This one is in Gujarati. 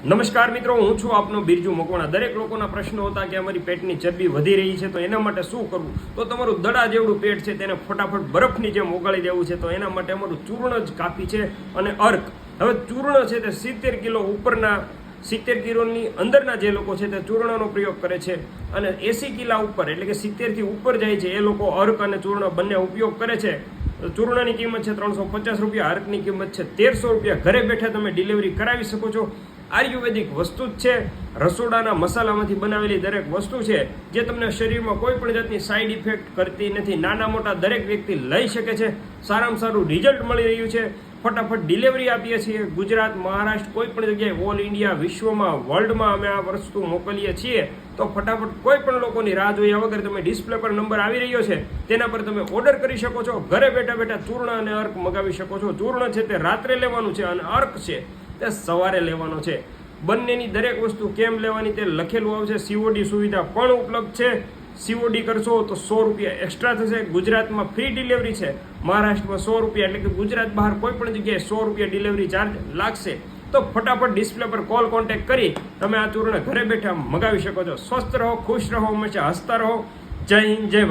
નમસ્કાર મિત્રો, હું છું આપનો બિરજુ મકવાણા। દરેક લોકોના પ્રશ્નો હતા કે અમારી પેટની ચરબી વધી રહી છે તો એના માટે શું કરવું। તો તમારું દડા જેવડું પેટ છે તેને ફટાફટ બરફની જેમ ઓગાળી દેવું છે। તો એના માટે અમારું ચૂર્ણ જ કાફી છે અને અર્ક। હવે ચૂર્ણ છે તે 70 કિલો ઉપરના 70 કિલોની અંદરના જે લોકો છે તે ચૂર્ણનો પ્રયોગ કરે છે અને 80 કિલા ઉપર એટલે કે 70 થી ઉપર જાય છે એ લોકો અર્ક અને ચૂર્ણ બંને ઉપયોગ કરે છે। ચૂર્ણની કિંમત છે 350 રૂપિયા, અર્કની કિંમત છે 1300 રૂપિયા। ઘરે બેઠા તમે ડિલિવરી કરાવી શકો છો। આયુર્વેદિક વસ્તુ જ છે, રસોડાના મસાલામાંથી બનાવેલી દરેક વસ્તુ છે જે તમને શરીરમાં કોઈ પણ જાતની સાઈડ ઇફેક્ટ કરતી નથી। નાના મોટા દરેક વ્યક્તિ લઈ શકે છે। સારામાં સારું રિઝલ્ટ મળી રહ્યું છે। ફટાફટ ડિલિવરી આપીએ છીએ। ગુજરાત, મહારાષ્ટ્ર, કોઈ પણ જગ્યાએ, ઓલ ઇન્ડિયા, વિશ્વમાં, વર્લ્ડમાં અમે આ વસ્તુ મોકલીએ છીએ। તો ફટાફટ કોઈ પણ લોકોની રાહ જોયા વગર તમે ડિસ્પ્લે પર નંબર આવી રહ્યો છે તેના પર તમે ઓર્ડર કરી શકો છો। ઘરે બેઠા બેઠા ચૂર્ણ અને અર્ક મગાવી શકો છો। ચૂર્ણ છે તે રાત્રે લેવાનું છે અને અર્ક છે તે સવારે લેવાનો છે। બંનેની દરેક વસ્તુ કેમ લેવાની તે લખેલું આવશે। સીઓડી સુવિધા પણ ઉપલબ્ધ છે। સીઓડી કરશો તો 100 રૂપિયા એક્સ્ટ્રા થશે। ગુજરાતમાં ફ્રી ડિલિવરી છે, મહારાષ્ટ્રમાં 100 રૂપિયા એટલે કે ગુજરાત બહાર કોઈ પણ જગ્યાએ 100 રૂપિયા ડિલિવરી ચાર્જ લાગશે। તો ફટાફટ ડિસ્પ્લે પર કોલ કોન્ટેક્ટ કરી તમે આ ચૂર્ણ ઘરે બેઠા મગાવી શકો છો। સ્વસ્થ રહો, ખુશ રહો, હંમેશા હસતા રહો। જય હિન્દ, જય ભારત।